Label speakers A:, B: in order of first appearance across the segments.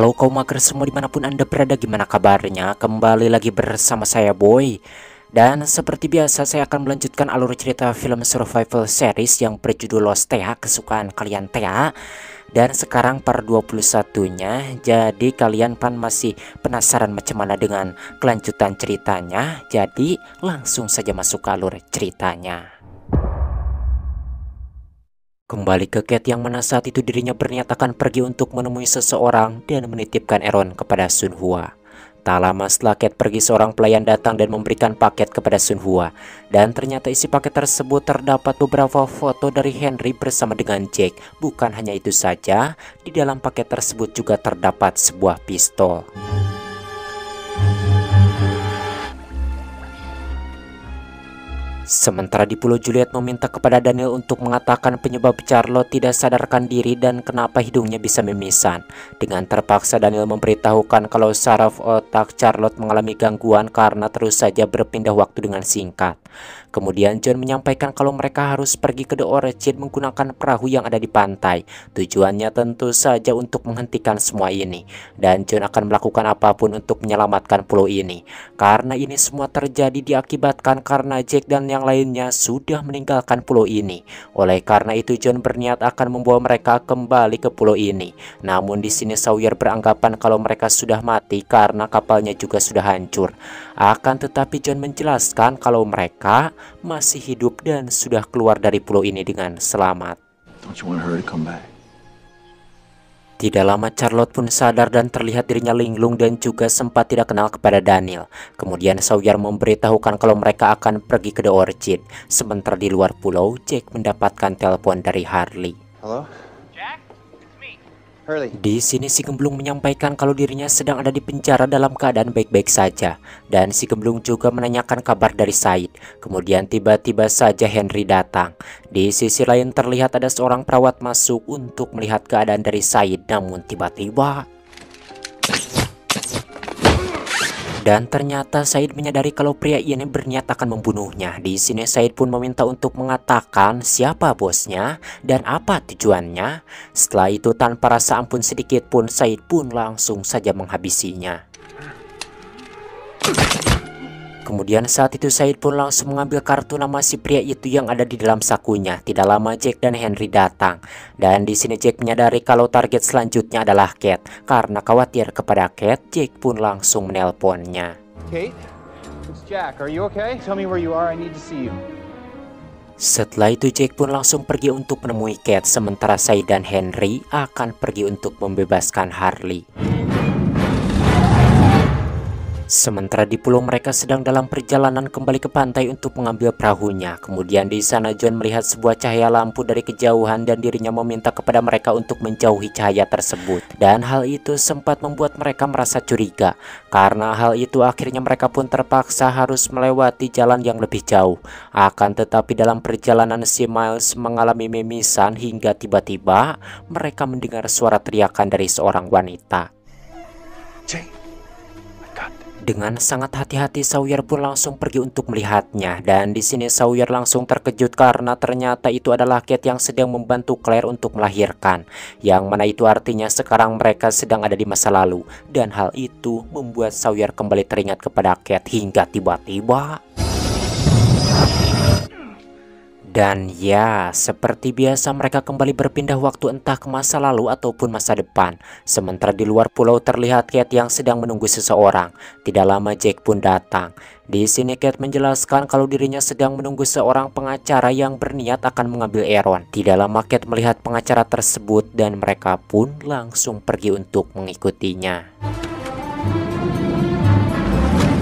A: Halo kaum mager semua dimanapun anda berada, gimana kabarnya? Kembali lagi bersama saya Boy. Dan seperti biasa saya akan melanjutkan alur cerita film survival series yang berjudul Lost Thea, kesukaan kalian Thea. Dan sekarang part 21-nya. Jadi kalian kan masih penasaran macam mana dengan kelanjutan ceritanya. Jadi langsung saja masuk ke alur ceritanya. Kembali ke Kate yang mana saat itu dirinya berniat akan pergi untuk menemui seseorang dan menitipkan Aaron kepada Sun Hua. Tak lama setelah Kate pergi, seorang pelayan datang dan memberikan paket kepada Sun Hua. Dan ternyata isi paket tersebut terdapat beberapa foto dari Henry bersama dengan Jack. Bukan hanya itu saja, di dalam paket tersebut juga terdapat sebuah pistol. Sementara di Pulau, Juliet meminta kepada Daniel untuk mengatakan penyebab Charlotte tidak sadarkan diri dan kenapa hidungnya bisa mimisan. Dengan terpaksa Daniel memberitahukan kalau saraf otak Charlotte mengalami gangguan karena terus saja berpindah waktu dengan singkat. Kemudian John menyampaikan kalau mereka harus pergi ke The Orchid menggunakan perahu yang ada di pantai. Tujuannya tentu saja untuk menghentikan semua ini. Dan John akan melakukan apapun untuk menyelamatkan pulau ini. Karena ini semua terjadi diakibatkan karena Jack dan yang lainnya sudah meninggalkan pulau ini. Oleh karena itu John berniat akan membawa mereka kembali ke pulau ini. Namun di sini Sawyer beranggapan kalau mereka sudah mati karena kapalnya juga sudah hancur. Akan tetapi John menjelaskan kalau mereka masih hidup dan sudah keluar dari pulau ini dengan selamat. Tidak lama Charlotte pun sadar dan terlihat dirinya linglung dan juga sempat tidak kenal kepada Daniel. Kemudian Sawyer memberitahukan kalau mereka akan pergi ke The Orchid. Sementara di luar pulau, Jack mendapatkan telepon dari Harley.
B: Halo?
A: Di sini si Gemblung menyampaikan kalau dirinya sedang ada di penjara dalam keadaan baik-baik saja. Dan si Gemblung juga menanyakan kabar dari Said. Kemudian tiba-tiba saja Henry datang. Di sisi lain terlihat ada seorang perawat masuk untuk melihat keadaan dari Said. Namun tiba-tiba dan ternyata Said menyadari kalau pria ini berniat akan membunuhnya. Di sini Said pun meminta untuk mengatakan siapa bosnya dan apa tujuannya. Setelah itu tanpa rasa ampun sedikit pun Said pun langsung saja menghabisinya. Kemudian saat itu Said pun langsung mengambil kartu nama si pria itu yang ada di dalam sakunya. Tidak lama Jack dan Henry datang. Dan di sini Jack menyadari kalau target selanjutnya adalah Kate. Karena khawatir kepada Kate, Jack pun langsung menelponnya.
B: Kate? It's Jack. Are you okay? Tell me where you are. I need to see you.
A: Setelah itu Jack pun langsung pergi untuk menemui Kate. Sementara Said dan Henry akan pergi untuk membebaskan Harley. Sementara di pulau mereka sedang dalam perjalanan kembali ke pantai untuk mengambil perahunya. Kemudian di sana John melihat sebuah cahaya lampu dari kejauhan dan dirinya meminta kepada mereka untuk menjauhi cahaya tersebut. Dan hal itu sempat membuat mereka merasa curiga. Karena hal itu akhirnya mereka pun terpaksa harus melewati jalan yang lebih jauh. Akan tetapi dalam perjalanan si Miles mengalami mimisan hingga tiba-tiba mereka mendengar suara teriakan dari seorang wanita. Dengan sangat hati-hati Sawyer pun langsung pergi untuk melihatnya. Dan di sini Sawyer langsung terkejut karena ternyata itu adalah Kate yang sedang membantu Claire untuk melahirkan. Yang mana itu artinya sekarang mereka sedang ada di masa lalu. Dan hal itu membuat Sawyer kembali teringat kepada Kate hingga tiba-tiba. Dan ya, seperti biasa mereka kembali berpindah waktu entah ke masa lalu ataupun masa depan. Sementara di luar pulau terlihat Kate yang sedang menunggu seseorang. Tidak lama Jack pun datang. Di sini Kate menjelaskan kalau dirinya sedang menunggu seorang pengacara yang berniat akan mengambil Aaron. Tidak lama Kate melihat pengacara tersebut dan mereka pun langsung pergi untuk mengikutinya.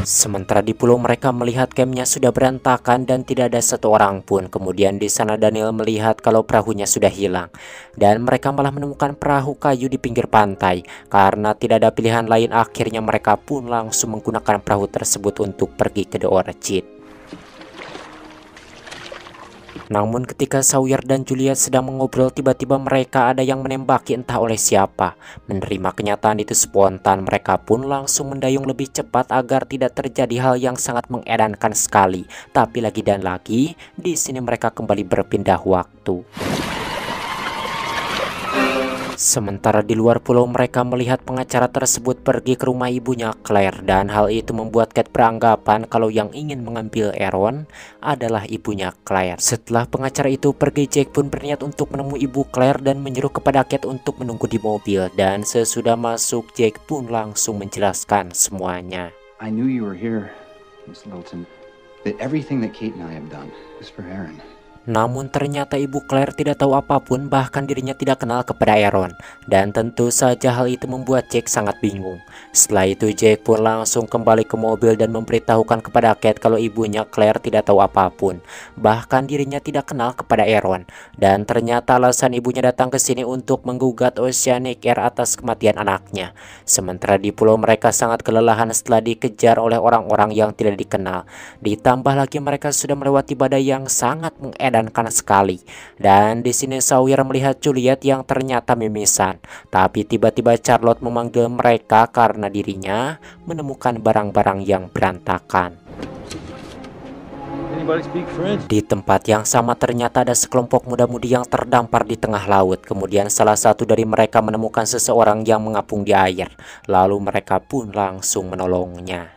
A: Sementara di pulau mereka melihat campnya sudah berantakan dan tidak ada satu orang pun. Kemudian di sana Daniel melihat kalau perahunya sudah hilang. Dan mereka malah menemukan perahu kayu di pinggir pantai. Karena tidak ada pilihan lain akhirnya mereka pun langsung menggunakan perahu tersebut untuk pergi ke The Orchid. Namun ketika Sawyer dan Juliet sedang mengobrol, tiba-tiba mereka ada yang menembaki entah oleh siapa. Menerima kenyataan itu spontan, mereka pun langsung mendayung lebih cepat agar tidak terjadi hal yang sangat mengedankan sekali. Tapi lagi dan lagi, di sini mereka kembali berpindah waktu. Sementara di luar pulau mereka melihat pengacara tersebut pergi ke rumah ibunya Claire, dan hal itu membuat Kate beranggapan kalau yang ingin mengambil Aaron adalah ibunya Claire. Setelah pengacara itu pergi, Jake pun berniat untuk menemui ibu Claire dan menyuruh kepada Kate untuk menunggu di mobil, dan sesudah masuk Jake pun langsung menjelaskan semuanya.
C: I knew you were here, Miss Littleton. That everything that Kate and I have done is for Aaron.
A: Namun ternyata ibu Claire tidak tahu apapun, bahkan dirinya tidak kenal kepada Aaron. Dan tentu saja hal itu membuat Jake sangat bingung. Setelah itu Jake pun langsung kembali ke mobil dan memberitahukan kepada Kate kalau ibunya Claire tidak tahu apapun. Bahkan dirinya tidak kenal kepada Aaron. Dan ternyata alasan ibunya datang ke sini untuk menggugat Oceanic Air atas kematian anaknya. Sementara di pulau mereka sangat kelelahan setelah dikejar oleh orang-orang yang tidak dikenal. Ditambah lagi mereka sudah melewati badai yang sangat mengedankan sekali. Dan di sini Sawyer melihat Juliet yang ternyata mimisan. Tapi tiba-tiba Charlotte memanggil mereka karena dirinya menemukan barang-barang yang berantakan. Di tempat yang sama ternyata ada sekelompok muda-mudi yang terdampar di tengah laut. Kemudian salah satu dari mereka menemukan seseorang yang mengapung di air. Lalu mereka pun langsung menolongnya.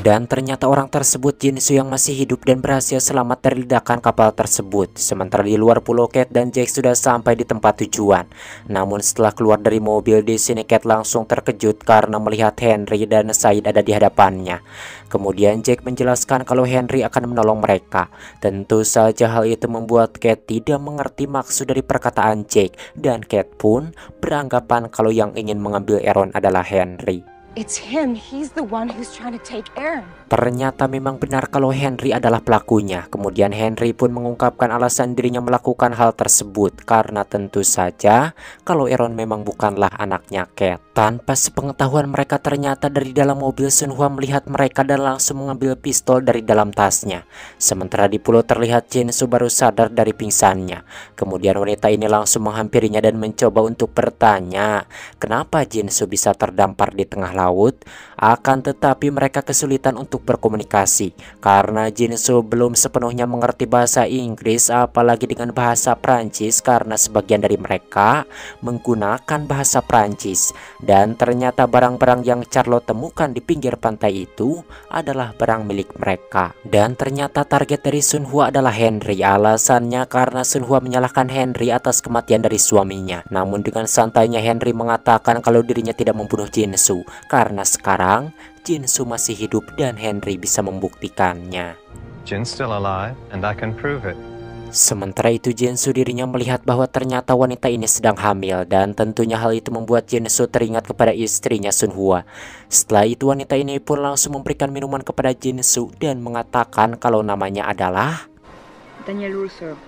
A: Dan ternyata orang tersebut Jinsu yang masih hidup dan berhasil selamat dari ledakan kapal tersebut. Sementara di luar pulau, Kate dan Jake sudah sampai di tempat tujuan. Namun setelah keluar dari mobil, di sini Kate langsung terkejut karena melihat Henry dan Said ada di hadapannya. Kemudian Jake menjelaskan kalau Henry akan menolong mereka. Tentu saja hal itu membuat Kate tidak mengerti maksud dari perkataan Jake, dan Kate pun beranggapan kalau yang ingin mengambil Aaron adalah Henry.
D: It's him. He's the one who's trying to take Aaron.
A: Ternyata memang benar kalau Henry adalah pelakunya. Kemudian Henry pun mengungkapkan alasan dirinya melakukan hal tersebut karena tentu saja kalau Aaron memang bukanlah anaknya Kate. Tanpa sepengetahuan mereka, ternyata dari dalam mobil Sunhwa melihat mereka dan langsung mengambil pistol dari dalam tasnya. Sementara di pulau terlihat Jinsu baru sadar dari pingsannya. Kemudian wanita ini langsung menghampirinya dan mencoba untuk bertanya kenapa Jinsu bisa terdampar di tengah laut. Akan tetapi mereka kesulitan untuk berkomunikasi karena Jinsu belum sepenuhnya mengerti bahasa Inggris, apalagi dengan bahasa Prancis, karena sebagian dari mereka menggunakan bahasa Prancis. Dan ternyata barang-barang yang Charlotte temukan di pinggir pantai itu adalah barang milik mereka. Dan ternyata target dari Sunhwa adalah Henry. Alasannya karena Sunhwa menyalahkan Henry atas kematian dari suaminya. Namun dengan santainya Henry mengatakan kalau dirinya tidak membunuh Jinsu karena sekarang Jinsu masih hidup dan Henry bisa membuktikannya.
E: Jin's still alive and I can prove it.
A: Sementara itu Jinsu dirinya melihat bahwa ternyata wanita ini sedang hamil, dan tentunya hal itu membuat Jinsu teringat kepada istrinya Sunhwa. Setelah itu wanita ini pun langsung memberikan minuman kepada Jinsu dan mengatakan kalau namanya adalah
D: Daniel Russo.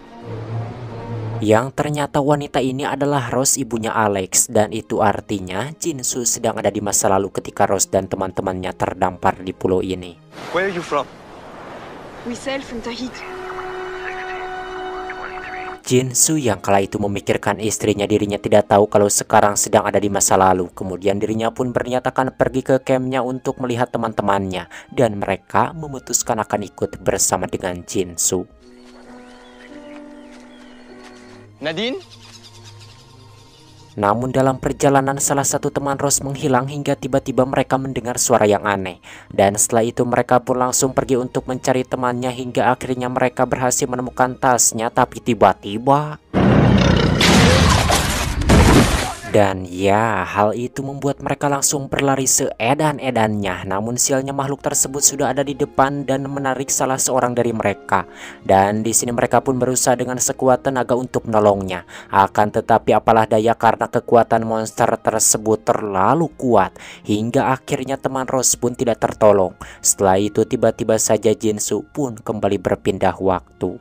A: Yang ternyata wanita ini adalah Rose, ibunya Alex, dan itu artinya Jinsu sedang ada di masa lalu ketika Rose dan teman-temannya terdampar di pulau ini.
F: Where are you from?
D: We sail from Tahiti.
A: Jinsu yang kala itu memikirkan istrinya, dirinya tidak tahu kalau sekarang sedang ada di masa lalu. Kemudian dirinya pun berniat akan pergi ke campnya untuk melihat teman-temannya, dan mereka memutuskan akan ikut bersama dengan Jinsu.
F: Nadine?
A: Namun dalam perjalanan salah satu teman Rose menghilang hingga tiba-tiba mereka mendengar suara yang aneh. Dan setelah itu mereka pun langsung pergi untuk mencari temannya hingga akhirnya mereka berhasil menemukan tasnya. Tapi tiba-tiba... Dan ya, hal itu membuat mereka langsung berlari seedan-edannya. Namun sialnya makhluk tersebut sudah ada di depan dan menarik salah seorang dari mereka. Dan di sini mereka pun berusaha dengan sekuat tenaga untuk menolongnya. Akan tetapi apalah daya karena kekuatan monster tersebut terlalu kuat hingga akhirnya teman Rose pun tidak tertolong. Setelah itu tiba-tiba saja Jinsu pun kembali berpindah waktu.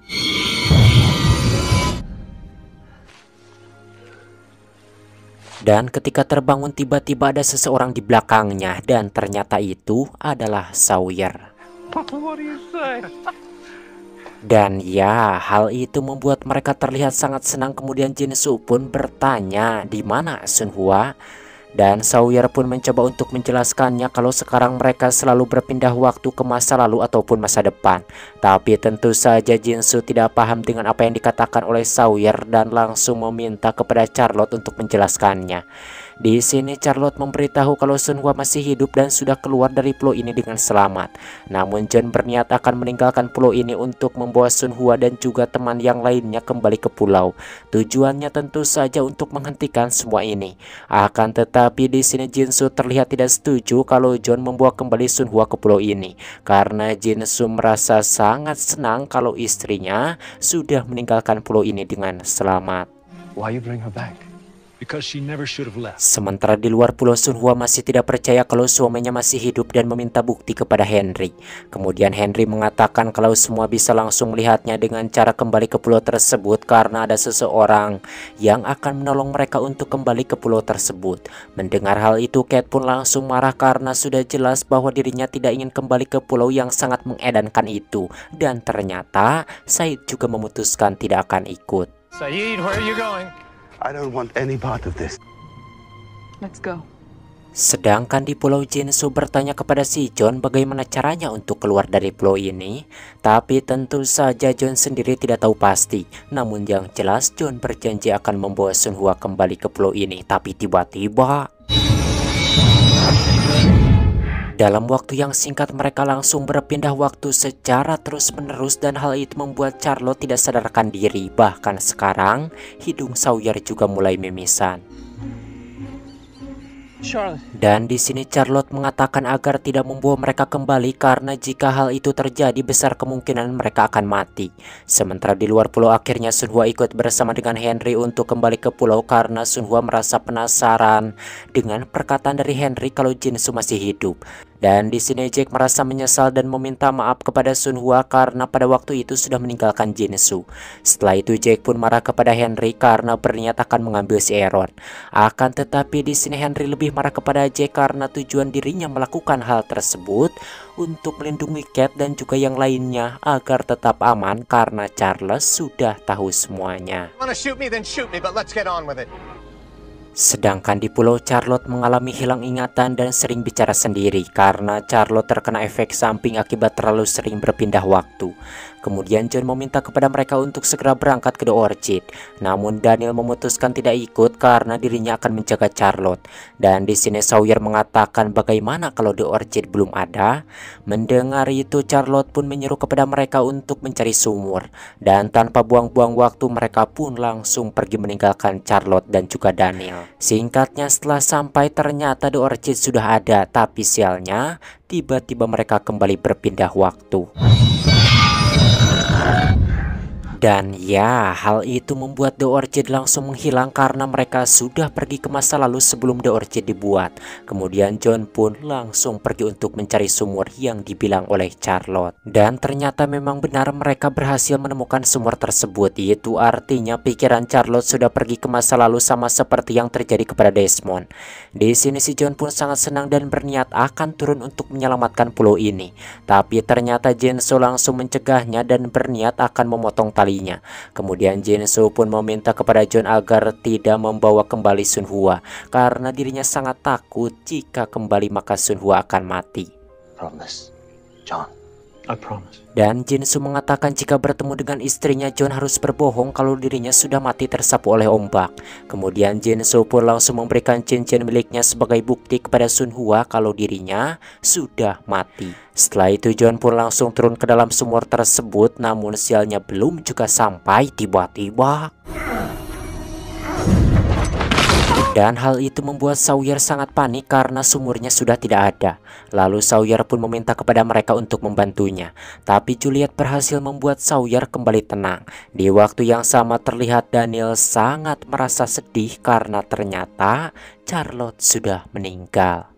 A: Dan ketika terbangun tiba-tiba ada seseorang di belakangnya, dan ternyata itu adalah Sawyer.
F: Papa, what do you say?
A: Dan ya, hal itu membuat mereka terlihat sangat senang. Kemudian Jinsu pun bertanya di mana Sunhwa. Dan Sawyer pun mencoba untuk menjelaskannya kalau sekarang mereka selalu berpindah waktu ke masa lalu ataupun masa depan. Tapi tentu saja Jinsu tidak paham dengan apa yang dikatakan oleh Sawyer dan langsung meminta kepada Charlotte untuk menjelaskannya. Di sini Charlotte memberitahu kalau Sunhwa masih hidup dan sudah keluar dari pulau ini dengan selamat. Namun John berniat akan meninggalkan pulau ini untuk membawa Sunhwa dan juga teman yang lainnya kembali ke pulau. Tujuannya tentu saja untuk menghentikan semua ini. Akan tetapi di sini Jinsu terlihat tidak setuju kalau John membawa kembali Sunhwa ke pulau ini, karena Jinsu merasa sangat senang kalau istrinya sudah meninggalkan pulau ini dengan selamat.
C: Why you bring her back?
G: Because she never should have left.
A: Sementara di luar pulau, Sunhwa masih tidak percaya kalau suaminya masih hidup dan meminta bukti kepada Henry. Kemudian Henry mengatakan kalau semua bisa langsung melihatnya dengan cara kembali ke pulau tersebut karena ada seseorang yang akan menolong mereka untuk kembali ke pulau tersebut. Mendengar hal itu, Kate pun langsung marah karena sudah jelas bahwa dirinya tidak ingin kembali ke pulau yang sangat mengedankan itu. Dan ternyata Said juga memutuskan tidak akan ikut.
B: Saeed, where are you going?
H: I don't want any part of this.
D: Let's go.
A: Sedangkan di pulau, Jinsu bertanya kepada si John bagaimana caranya untuk keluar dari pulau ini. Tapi tentu saja John sendiri tidak tahu pasti. Namun yang jelas John berjanji akan membawa Sunhwa kembali ke pulau ini. Tapi tiba-tiba dalam waktu yang singkat mereka langsung berpindah waktu secara terus-menerus, dan hal itu membuat Charlotte tidak sadarkan diri. Bahkan sekarang hidung Sawyer juga mulai mimisan.
F: Charlotte.
A: Dan di sini Charlotte mengatakan agar tidak membawa mereka kembali karena jika hal itu terjadi besar kemungkinan mereka akan mati. Sementara di luar pulau akhirnya Sunhwa ikut bersama dengan Henry untuk kembali ke pulau karena Sunhwa merasa penasaran dengan perkataan dari Henry kalau Jinsu masih hidup. Dan di sini Jack merasa menyesal dan meminta maaf kepada Sunhwa karena pada waktu itu sudah meninggalkan Jinsu. Setelah itu Jack pun marah kepada Henry karena berniat akan mengambil si Aaron. Akan tetapi di sini Henry lebih marah kepada Jack karena tujuan dirinya melakukan hal tersebut untuk melindungi Kate dan juga yang lainnya agar tetap aman karena Charles sudah tahu semuanya.
B: Wanna shoot me, then shoot me, but let's get on with it.
A: Sedangkan di pulau, Charlotte mengalami hilang ingatan dan sering bicara sendiri karena Charlotte terkena efek samping akibat terlalu sering berpindah waktu. Kemudian John meminta kepada mereka untuk segera berangkat ke The Orchid. Namun Daniel memutuskan tidak ikut karena dirinya akan menjaga Charlotte. Dan di sini Sawyer mengatakan bagaimana kalau The Orchid belum ada. Mendengar itu Charlotte pun menyuruh kepada mereka untuk mencari sumur. Dan tanpa buang-buang waktu mereka pun langsung pergi meninggalkan Charlotte dan juga Daniel. Singkatnya setelah sampai ternyata The Orchid sudah ada, tapi sialnya tiba-tiba mereka kembali berpindah waktu. Dan ya, hal itu membuat The Orchid langsung menghilang karena mereka sudah pergi ke masa lalu sebelum The Orchid dibuat. Kemudian John pun langsung pergi untuk mencari sumur yang dibilang oleh Charlotte. Dan ternyata memang benar mereka berhasil menemukan sumur tersebut. Itu artinya pikiran Charlotte sudah pergi ke masa lalu sama seperti yang terjadi kepada Desmond. Di sini si John pun sangat senang dan berniat akan turun untuk menyelamatkan pulau ini. Tapi ternyata Jinsu langsung mencegahnya dan berniat akan memotong tali. Kemudian Jinsu pun meminta kepada John agar tidak membawa kembali Sunhwa karena dirinya sangat takut jika kembali maka Sunhwa akan mati.
C: Promise, John.
G: I promise.
A: Dan Jinsu mengatakan jika bertemu dengan istrinya John harus berbohong kalau dirinya sudah mati tersapu oleh ombak. Kemudian Jinsu pun langsung memberikan cincin miliknya sebagai bukti kepada Sunhwa kalau dirinya sudah mati. Setelah itu John pun langsung turun ke dalam sumur tersebut, namun sialnya belum juga sampai tiba-tiba. Dan hal itu membuat Sawyer sangat panik karena sumurnya sudah tidak ada. Lalu Sawyer pun meminta kepada mereka untuk membantunya. Tapi Juliet berhasil membuat Sawyer kembali tenang. Di waktu yang sama terlihat Daniel sangat merasa sedih karena ternyata Charlotte sudah meninggal.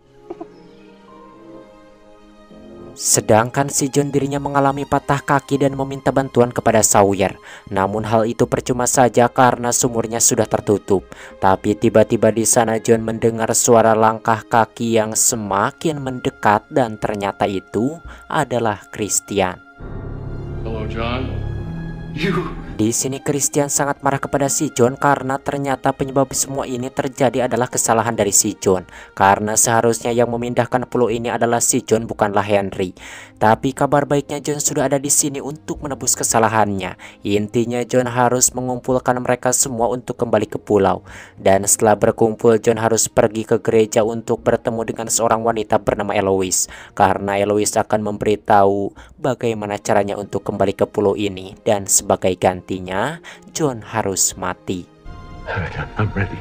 A: Sedangkan si John dirinya mengalami patah kaki dan meminta bantuan kepada Sawyer. Namun hal itu percuma saja karena sumurnya sudah tertutup. Tapi tiba-tiba di sana John mendengar suara langkah kaki yang semakin mendekat dan ternyata itu adalah Christian.
G: Hello, John.
A: Di sini Christian sangat marah kepada si John karena ternyata penyebab semua ini terjadi adalah kesalahan dari si John. Karena seharusnya yang memindahkan pulau ini adalah si John, bukanlah Henry. Tapi kabar baiknya John sudah ada di sini untuk menebus kesalahannya. Intinya John harus mengumpulkan mereka semua untuk kembali ke pulau. Dan setelah berkumpul, John harus pergi ke gereja untuk bertemu dengan seorang wanita bernama Eloise. Karena Eloise akan memberitahu bagaimana caranya untuk kembali ke pulau ini. Dan sebagai gantinya, John harus mati.
G: I'm ready.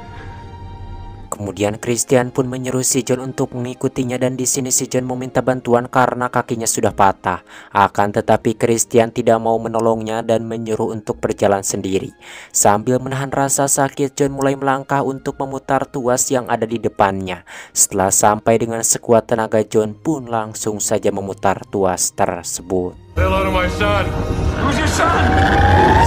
A: Kemudian Christian pun menyuruh si John untuk mengikutinya, dan di sini si John meminta bantuan karena kakinya sudah patah. Akan tetapi Christian tidak mau menolongnya dan menyuruh untuk berjalan sendiri. Sambil menahan rasa sakit, John mulai melangkah untuk memutar tuas yang ada di depannya. Setelah sampai dengan sekuat tenaga, John pun langsung saja memutar tuas tersebut.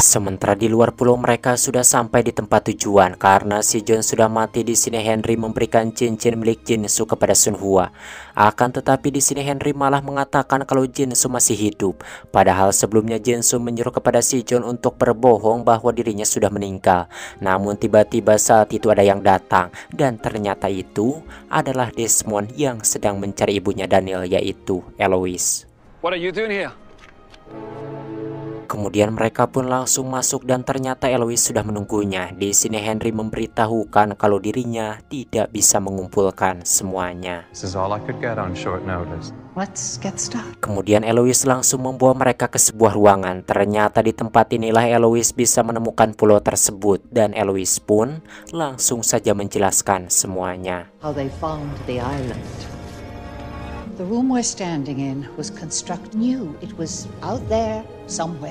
A: Sementara di luar pulau mereka sudah sampai di tempat tujuan. Karena si John sudah mati, di sini Henry memberikan cincin milik Jinsu kepada Sun Hua. Akan tetapi di sini Henry malah mengatakan kalau Jinsu masih hidup. Padahal sebelumnya Jinsu menyuruh kepada si John untuk berbohong bahwa dirinya sudah meninggal. Namun tiba-tiba saat itu ada yang datang, dan ternyata itu adalah Desmond yang sedang mencari ibunya Daniel, yaitu Eloise.
F: What are you doing here?
A: Kemudian mereka pun langsung masuk dan ternyata Eloise sudah menunggunya. Di sini Henry memberitahukan kalau dirinya tidak bisa mengumpulkan semuanya.
E: This is all I could get on short notice.
I: Let's get started.
A: Kemudian Eloise langsung membawa mereka ke sebuah ruangan. Ternyata di tempat inilah Eloise bisa menemukan pulau tersebut, dan Eloise pun langsung saja menjelaskan semuanya.
I: How they found the island. The room we're standing in was constructed new. It was out there somewhere.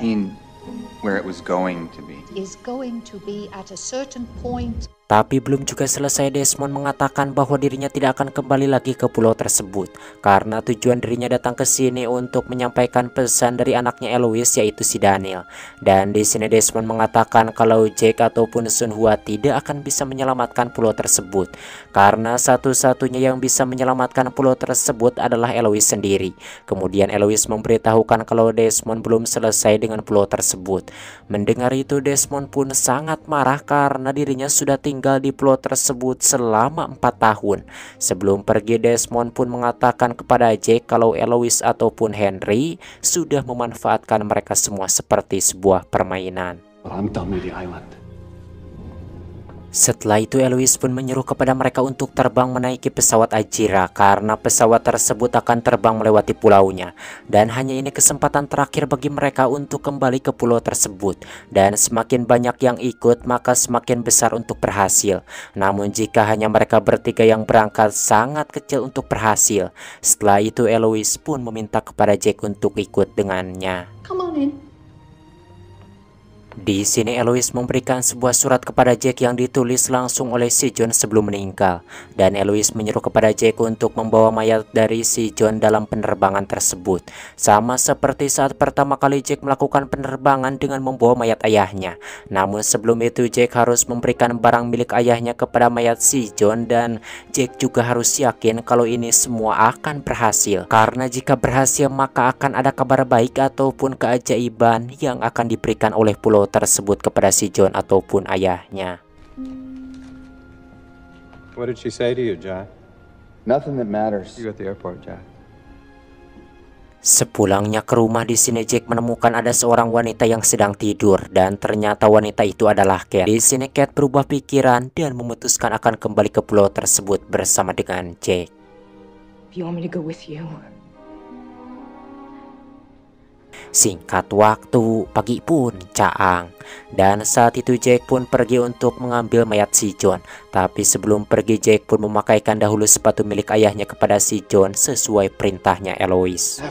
C: Where it was going to be.
I: Is going to be at a certain point.
A: Tapi belum juga selesai, Desmond mengatakan bahwa dirinya tidak akan kembali lagi ke pulau tersebut karena tujuan dirinya datang ke sini untuk menyampaikan pesan dari anaknya Eloise, yaitu si Daniel. Dan di sini Desmond mengatakan kalau Jack ataupun Sun Hua tidak akan bisa menyelamatkan pulau tersebut karena satu-satunya yang bisa menyelamatkan pulau tersebut adalah Eloise sendiri. Kemudian Eloise memberitahukan kalau Desmond belum selesai dengan pulau tersebut. Mendengar itu Desmond pun sangat marah karena dirinya sudah tinggal di pulau tersebut selama 4 tahun. Sebelum pergi, Desmond pun mengatakan kepada Jack kalau Eloise ataupun Henry sudah memanfaatkan mereka semua seperti sebuah permainan.
G: But I'm done with the island.
A: Setelah itu Eloise pun menyuruh kepada mereka untuk terbang menaiki pesawat Ajira karena pesawat tersebut akan terbang melewati pulaunya. Dan hanya ini kesempatan terakhir bagi mereka untuk kembali ke pulau tersebut. Dan semakin banyak yang ikut maka semakin besar untuk berhasil. Namun jika hanya mereka bertiga yang berangkat, sangat kecil untuk berhasil. Setelah itu Eloise pun meminta kepada Jack untuk ikut dengannya.
I: Come on in.
A: Di sini Eloise memberikan sebuah surat kepada Jack yang ditulis langsung oleh si John sebelum meninggal. Dan Eloise menyuruh kepada Jack untuk membawa mayat dari si John dalam penerbangan tersebut. Sama seperti saat pertama kali Jack melakukan penerbangan dengan membawa mayat ayahnya. Namun sebelum itu Jack harus memberikan barang milik ayahnya kepada mayat si John. Dan Jack juga harus yakin kalau ini semua akan berhasil. Karena jika berhasil maka akan ada kabar baik ataupun keajaiban yang akan diberikan oleh pulau tersebut kepada si John ataupun ayahnya.
E: What did she say to you, Jack?
C: Nothing that matters.
E: You at the airport, Jack.
A: Sepulangnya ke rumah, di sini Jack menemukan ada seorang wanita yang sedang tidur dan ternyata wanita itu adalah Cat. Di sini Cat berubah pikiran dan memutuskan akan kembali ke pulau tersebut bersama dengan Jack.
D: You want me to go with you?
A: Singkat waktu, pagi pun caang. Dan saat itu Jack pun pergi untuk mengambil mayat si John. Tapi sebelum pergi Jack pun memakaikan dahulu sepatu milik ayahnya kepada si John sesuai perintahnya Eloise.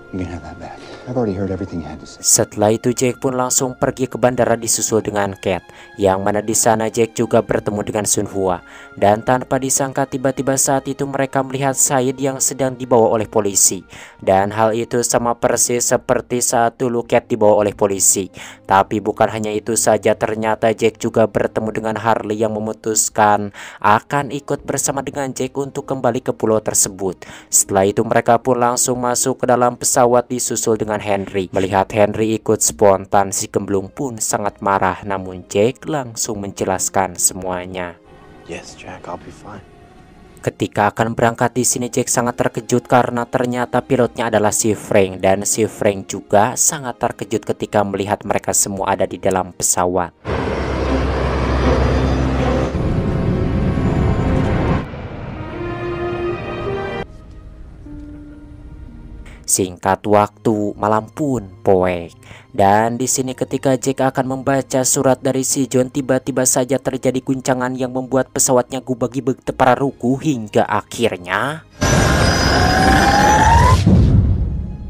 C: You can have that back. I've already heard everything you had to say.
A: Setelah itu Jack pun langsung pergi ke bandara disusul dengan Cat, yang mana di sana Jack juga bertemu dengan Sun Hua. Dan tanpa disangka tiba-tiba saat itu mereka melihat Said yang sedang dibawa oleh polisi. Dan hal itu sama persis seperti saat dulu Cat dibawa oleh polisi. Tapi bukan hanya itu saja, ternyata Jack juga bertemu dengan Harley yang memutuskan akan ikut bersama dengan Jack untuk kembali ke pulau tersebut. Setelah itu mereka pun langsung masuk ke dalam pesawat disusul dengan dengan Henry. Melihat Henry ikut spontan, si gemblung pun sangat marah, namun Jack langsung menjelaskan semuanya.
F: Yes, Jack, I'll be fine.
A: Ketika akan berangkat di sini Jack sangat terkejut karena ternyata pilotnya adalah si Frank, dan si Frank juga sangat terkejut ketika melihat mereka semua ada di dalam pesawat. Singkat waktu, malam pun poek. Dan di sini ketika Jack akan membaca surat dari si John, tiba-tiba saja terjadi guncangan yang membuat pesawatnya gubag-gibag tepara ruku hingga akhirnya.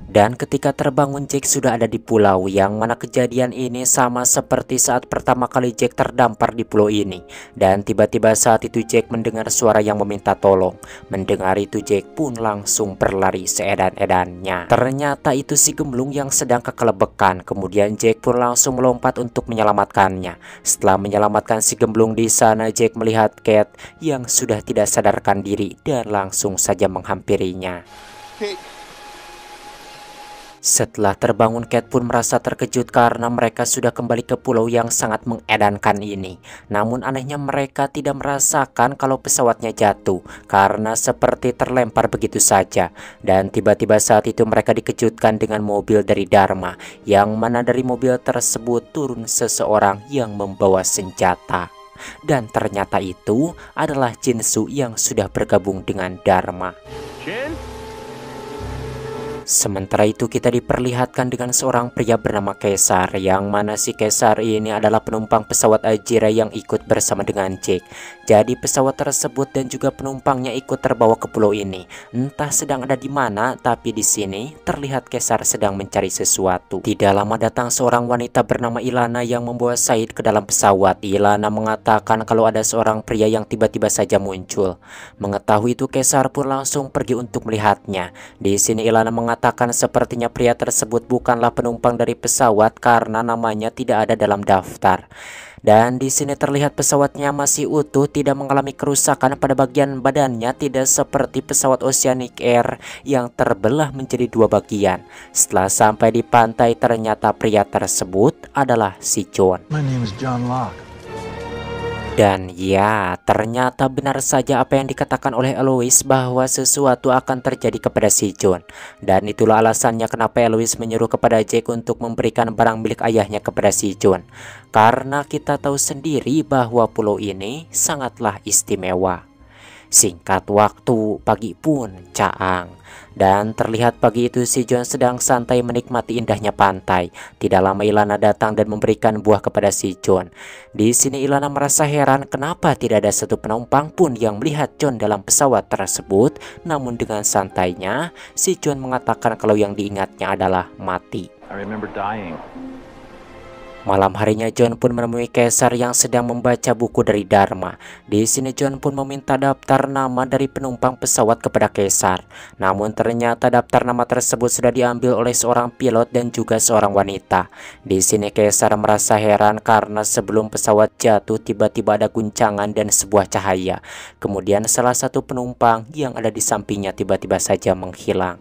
A: Dan ketika terbangun Jack sudah ada di pulau, yang mana kejadian ini sama seperti saat pertama kali Jack terdampar di pulau ini. Dan tiba-tiba saat itu Jack mendengar suara yang meminta tolong. Mendengar itu Jack pun langsung berlari seedan-edannya. Ternyata itu si gemblung yang sedang kekelebekan. Kemudian Jack pun langsung melompat untuk menyelamatkannya. Setelah menyelamatkan si gemblung di sana, Jack melihat Kate yang sudah tidak sadarkan diri dan langsung saja menghampirinya. Setelah terbangun, Kate pun merasa terkejut karena mereka sudah kembali ke pulau yang sangat mengedankan ini. Namun anehnya mereka tidak merasakan kalau pesawatnya jatuh karena seperti terlempar begitu saja. Dan tiba-tiba saat itu mereka dikejutkan dengan mobil dari Dharma, yang mana dari mobil tersebut turun seseorang yang membawa senjata. Dan ternyata itu adalah Jinsu yang sudah bergabung dengan Dharma. Sementara itu kita diperlihatkan dengan seorang pria bernama Caesar, yang mana si Caesar ini adalah penumpang pesawat Ajira yang ikut bersama dengan Jack. Jadi pesawat tersebut dan juga penumpangnya ikut terbawa ke pulau ini. Entah sedang ada di mana, tapi di sini terlihat Caesar sedang mencari sesuatu. Tidak lama datang seorang wanita bernama Ilana yang membawa Said ke dalam pesawat. Ilana mengatakan kalau ada seorang pria yang tiba-tiba saja muncul. Mengetahui itu Caesar pun langsung pergi untuk melihatnya. Di sini Ilana mengatakan sepertinya pria tersebut bukanlah penumpang dari pesawat karena namanya tidak ada dalam daftar. Dan di sini terlihat pesawatnya masih utuh, tidak mengalami kerusakan pada bagian badannya, tidak seperti pesawat Oceanic Air yang terbelah menjadi dua bagian. Setelah sampai di pantai, ternyata pria tersebut adalah si John.
G: My name is John Locke.
A: Dan ya, ternyata benar saja apa yang dikatakan oleh Eloise bahwa sesuatu akan terjadi kepada si John. Dan itulah alasannya kenapa Eloise menyuruh kepada Jack untuk memberikan barang milik ayahnya kepada si John. Karena kita tahu sendiri bahwa pulau ini sangatlah istimewa. Singkat waktu, pagi pun caang. Dan terlihat pagi itu si John sedang santai menikmati indahnya pantai. Tidak lama Ilana datang dan memberikan buah kepada si John. Di sini Ilana merasa heran kenapa tidak ada satu penumpang pun yang melihat John dalam pesawat tersebut. Namun dengan santainya si John mengatakan kalau yang diingatnya adalah mati.
G: I remember dying.
A: Malam harinya John pun menemui Caesar yang sedang membaca buku dari Dharma. Di sini John pun meminta daftar nama dari penumpang pesawat kepada Caesar. Namun ternyata daftar nama tersebut sudah diambil oleh seorang pilot dan juga seorang wanita. Di sini Caesar merasa heran karena sebelum pesawat jatuh tiba-tiba ada guncangan dan sebuah cahaya. Kemudian salah satu penumpang yang ada di sampingnya tiba-tiba saja menghilang.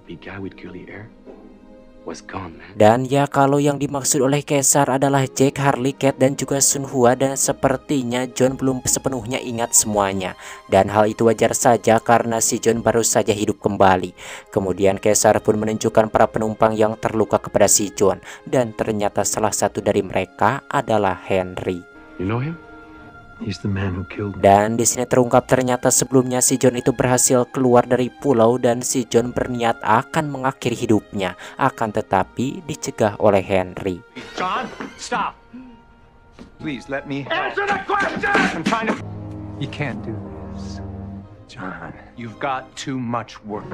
A: Dan ya, kalau yang dimaksud oleh Caesar adalah Jack, Harley, Kate, dan juga Sun Hua. Dan sepertinya John belum sepenuhnya ingat semuanya. Dan hal itu wajar saja karena si John baru saja hidup kembali. Kemudian Caesar pun menunjukkan para penumpang yang terluka kepada si John. Dan ternyata salah satu dari mereka adalah Henry.
G: You know him? He's the man who killed me.
A: Dan di sini terungkap ternyata sebelumnya si John itu berhasil keluar dari pulau dan si John berniat akan mengakhiri hidupnya, akan tetapi dicegah oleh Henry.
F: John, stop. Please let me answer the question. I'm trying to.
E: You can't do this.
F: John, you've got too much work.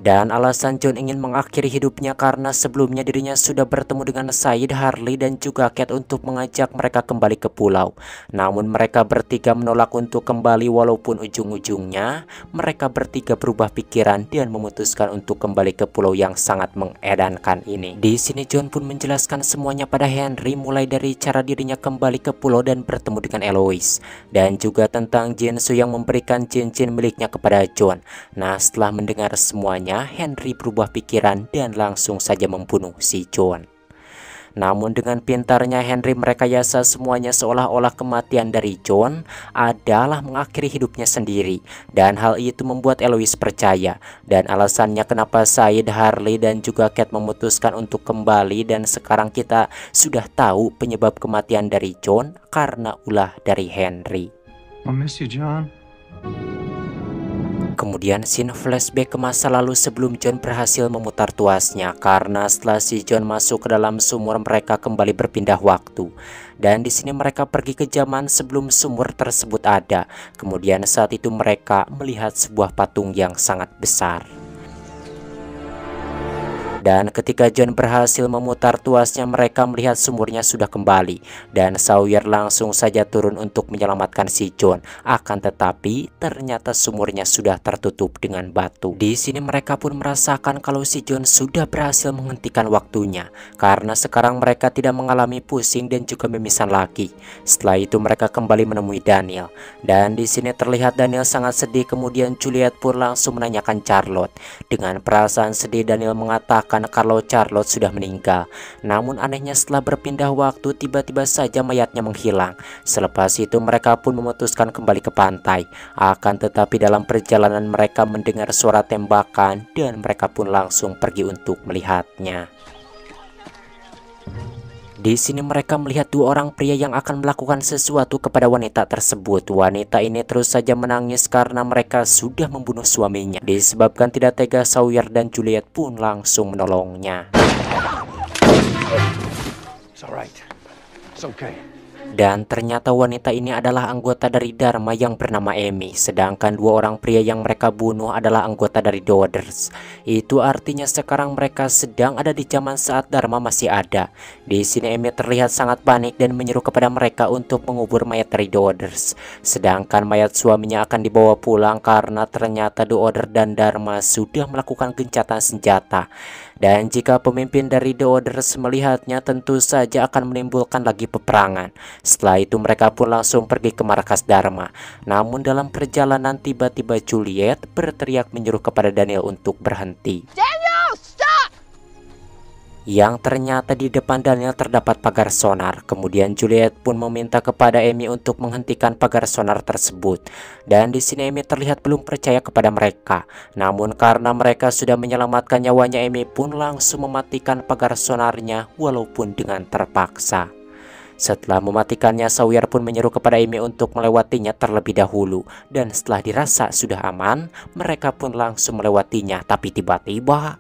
A: Dan alasan John ingin mengakhiri hidupnya karena sebelumnya dirinya sudah bertemu dengan Said, Harley, dan juga Kate untuk mengajak mereka kembali ke pulau. Namun mereka bertiga menolak untuk kembali walaupun ujung-ujungnya mereka bertiga berubah pikiran dan memutuskan untuk kembali ke pulau yang sangat mengedankan ini. Di sini John pun menjelaskan semuanya pada Henry, mulai dari cara dirinya kembali ke pulau dan bertemu dengan Eloise, dan juga tentang Jinsu yang memberikan cincin miliknya kepada John. Nah, setelah mendengar semuanya, Akhirnya Henry berubah pikiran dan langsung saja membunuh si John. Namun dengan pintarnya Henry merekayasa semuanya seolah-olah kematian dari John adalah mengakhiri hidupnya sendiri. Dan hal itu membuat Eloise percaya. Dan alasannya kenapa Said, Harley, dan juga Kate memutuskan untuk kembali. Dan sekarang kita sudah tahu penyebab kematian dari John karena ulah dari Henry.
E: I miss you, John.
A: Kemudian scene flashback ke masa lalu sebelum John berhasil memutar tuasnya, karena setelah si John masuk ke dalam sumur mereka kembali berpindah waktu. Dan di sini mereka pergi ke zaman sebelum sumur tersebut ada. Kemudian saat itu mereka melihat sebuah patung yang sangat besar. Dan ketika John berhasil memutar tuasnya, mereka melihat sumurnya sudah kembali. Dan Sawyer langsung saja turun untuk menyelamatkan si John. Akan tetapi ternyata sumurnya sudah tertutup dengan batu. Di sini mereka pun merasakan kalau si John sudah berhasil menghentikan waktunya. Karena sekarang mereka tidak mengalami pusing dan juga mimisan lagi. Setelah itu mereka kembali menemui Daniel. Dan di sini terlihat Daniel sangat sedih. Kemudian Juliet pun langsung menanyakan Charlotte. Dengan perasaan sedih Daniel mengatakan kalau Charlotte sudah meninggal. Namun anehnya setelah berpindah waktu tiba-tiba saja mayatnya menghilang. Selepas itu mereka pun memutuskan kembali ke pantai. Akan tetapi dalam perjalanan mereka mendengar suara tembakan dan mereka pun langsung pergi untuk melihatnya. Di sini mereka melihat dua orang pria yang akan melakukan sesuatu kepada wanita tersebut. Wanita ini terus saja menangis karena mereka sudah membunuh suaminya. Disebabkan tidak tega, Sawyer dan Juliet pun langsung menolongnya.
G: It's all right. It's okay.
A: Dan ternyata wanita ini adalah anggota dari Dharma yang bernama Amy. Sedangkan dua orang pria yang mereka bunuh adalah anggota dari The Others. Itu artinya sekarang mereka sedang ada di zaman saat Dharma masih ada. Di sini Amy terlihat sangat panik dan menyeru kepada mereka untuk mengubur mayat dari The Others. Sedangkan mayat suaminya akan dibawa pulang karena ternyata The Others dan Dharma sudah melakukan gencatan senjata. Dan jika pemimpin dari The Others melihatnya tentu saja akan menimbulkan lagi peperangan. Setelah itu mereka pun langsung pergi ke markas Dharma. Namun dalam perjalanan tiba-tiba Juliet berteriak menyuruh kepada Daniel untuk berhenti.
J: Daniel, stop!
A: Yang ternyata di depan Daniel terdapat pagar sonar. Kemudian Juliet pun meminta kepada Amy untuk menghentikan pagar sonar tersebut. Dan di sini Amy terlihat belum percaya kepada mereka. Namun karena mereka sudah menyelamatkan nyawanya, Amy pun langsung mematikan pagar sonarnya walaupun dengan terpaksa. Setelah mematikannya, Sawyer pun menyeru kepada Amy untuk melewatinya terlebih dahulu. Dan setelah dirasa sudah aman, mereka pun langsung melewatinya. Tapi tiba-tiba...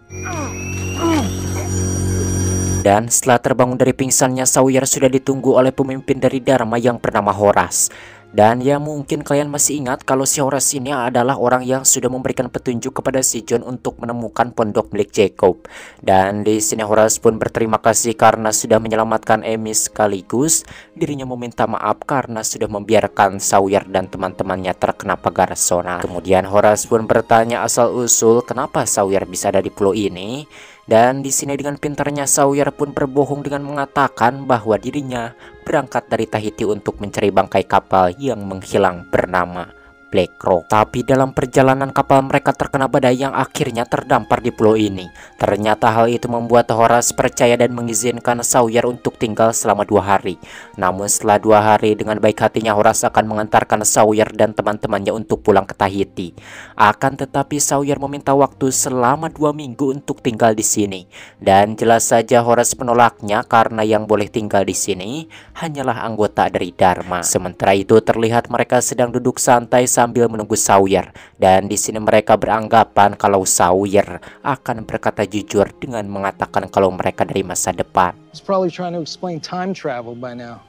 A: Dan setelah terbangun dari pingsannya, Sawyer sudah ditunggu oleh pemimpin dari Dharma yang bernama Horace. Dan ya mungkin kalian masih ingat kalau si Horace ini adalah orang yang sudah memberikan petunjuk kepada si John untuk menemukan pondok milik Jacob. Dan di sini Horace pun berterima kasih karena sudah menyelamatkan Amy, sekaligus dirinya meminta maaf karena sudah membiarkan Sawyer dan teman-temannya terkena pagar sonar. Kemudian Horace pun bertanya asal-usul kenapa Sawyer bisa ada di pulau ini. Dan di sini dengan pintarnya Sawyer pun berbohong dengan mengatakan bahwa dirinya berangkat dari Tahiti untuk mencari bangkai kapal yang menghilang bernama Black Rock. Tapi dalam perjalanan kapal mereka terkena badai yang akhirnya terdampar di pulau ini. Ternyata hal itu membuat Horace percaya dan mengizinkan Sawyer untuk tinggal selama 2 hari. Namun setelah 2 hari dengan baik hatinya Horace akan mengantarkan Sawyer dan teman-temannya untuk pulang ke Tahiti. Akan tetapi Sawyer meminta waktu selama 2 minggu untuk tinggal di sini. Dan jelas saja Horace menolaknya karena yang boleh tinggal di sini hanyalah anggota dari Dharma. Sementara itu terlihat mereka sedang duduk santai sambil menunggu Sawyer. Dan di sini mereka beranggapan kalau Sawyer akan berkata jujur dengan mengatakan kalau mereka dari masa depan.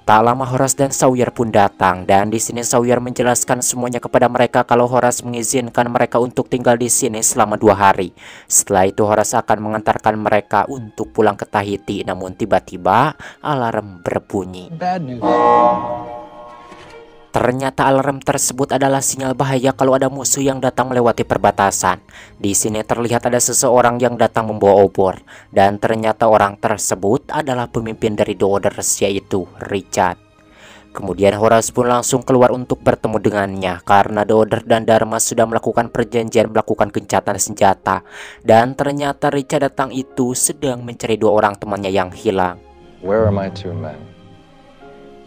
A: Tak lama Horace dan Sawyer pun datang, dan di sini Sawyer menjelaskan semuanya kepada mereka kalau Horace mengizinkan mereka untuk tinggal di sini selama 2 hari. Setelah itu Horace akan mengantarkan mereka untuk pulang ke Tahiti. Namun tiba-tiba alarm berbunyi. Ternyata alarm tersebut adalah sinyal bahaya kalau ada musuh yang datang melewati perbatasan. Di sini terlihat ada seseorang yang datang membawa obor. Dan ternyata orang tersebut adalah pemimpin dari The Others, yaitu Richard. Kemudian Horace pun langsung keluar untuk bertemu dengannya karena The Order dan Dharma sudah melakukan perjanjian melakukan gencatan senjata. Dan ternyata Richard datang itu sedang mencari 2 orang temannya yang hilang.
J: Where are my 2 men?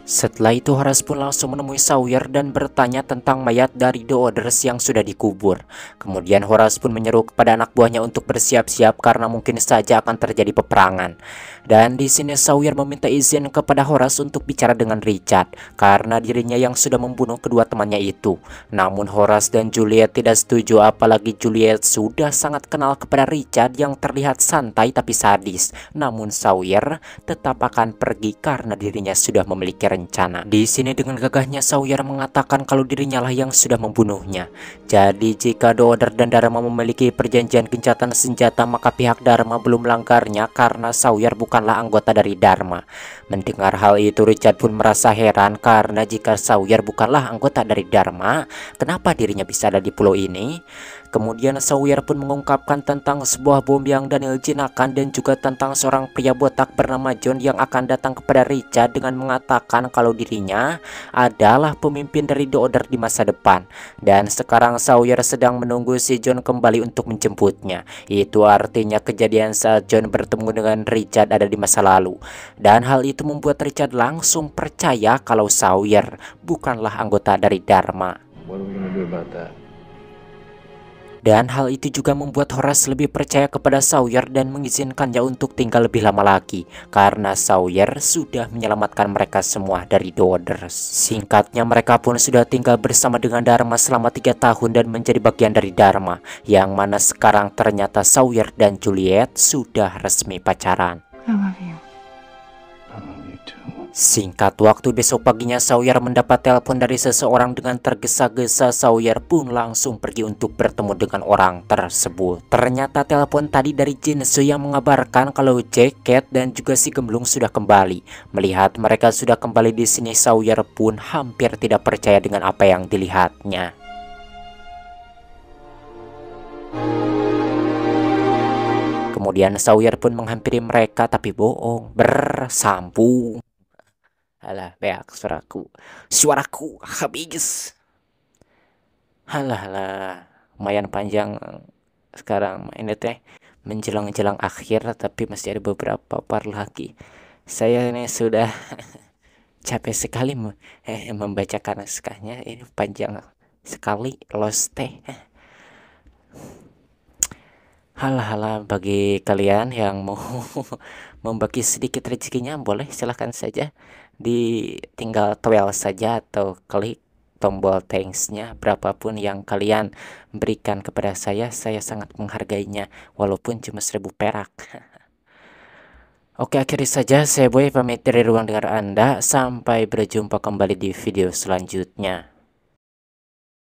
A: Setelah itu Horace pun langsung menemui Sawyer dan bertanya tentang mayat dari The Orders yang sudah dikubur. Kemudian Horace pun menyeru kepada anak buahnya untuk bersiap-siap karena mungkin saja akan terjadi peperangan. Dan di sini Sawyer meminta izin kepada Horace untuk bicara dengan Richard karena dirinya yang sudah membunuh kedua temannya itu. Namun Horace dan Juliet tidak setuju, apalagi Juliet sudah sangat kenal kepada Richard yang terlihat santai tapi sadis. Namun Sawyer tetap akan pergi karena dirinya sudah memiliki rencana. Di sini dengan gagahnya Sawyer mengatakan kalau dirinya lah yang sudah membunuhnya. Jadi jika The Order dan Dharma memiliki perjanjian gencatan senjata, maka pihak Dharma belum melanggarnya karena Sawyer bukanlah anggota dari Dharma. Mendengar hal itu Richard pun merasa heran karena jika Sawyer bukanlah anggota dari Dharma, kenapa dirinya bisa ada di pulau ini? Kemudian Sawyer pun mengungkapkan tentang sebuah bom yang Daniel jinakkan dan juga tentang seorang pria botak bernama John yang akan datang kepada Richard dengan mengatakan kalau dirinya adalah pemimpin dari The Order di masa depan. Dan sekarang Sawyer sedang menunggu si John kembali untuk menjemputnya. Itu artinya kejadian saat John bertemu dengan Richard ada di masa lalu. Dan hal itu membuat Richard langsung percaya kalau Sawyer bukanlah anggota dari Dharma.
J: What are we gonna do about that?
A: Dan hal itu juga membuat Horace lebih percaya kepada Sawyer dan mengizinkannya untuk tinggal lebih lama lagi karena Sawyer sudah menyelamatkan mereka semua dari The Orders. Singkatnya mereka pun sudah tinggal bersama dengan Dharma selama 3 tahun dan menjadi bagian dari Dharma, yang mana sekarang ternyata Sawyer dan Juliet sudah resmi pacaran.
D: I love you.
A: Singkat waktu besok paginya Sawyer mendapat telepon dari seseorang. Dengan tergesa-gesa Sawyer pun langsung pergi untuk bertemu dengan orang tersebut. Ternyata telepon tadi dari Jinsu yang mengabarkan kalau Jack, Cat dan juga si Gemblung sudah kembali. Melihat mereka sudah kembali di sini, Sawyer pun hampir tidak percaya dengan apa yang dilihatnya. Kemudian Sawyer pun menghampiri mereka tapi bohong, bersambung. Alah, beak suaraku habis. Halah, lumayan panjang sekarang ini teh menjelang akhir, tapi masih ada beberapa part lagi. Saya ini sudah capek sekali membacakan naskahnya, ini panjang sekali Lost teh. Halah, bagi kalian yang mau membagi sedikit rezekinya, boleh silahkan saja, tinggal toel saja atau klik tombol thanks-nya. Berapapun yang kalian berikan kepada saya sangat menghargainya, walaupun cuma 1000 perak. Oke, akhiri saja saya Boy pamit dari ruang dengar Anda. Sampai berjumpa kembali di video selanjutnya.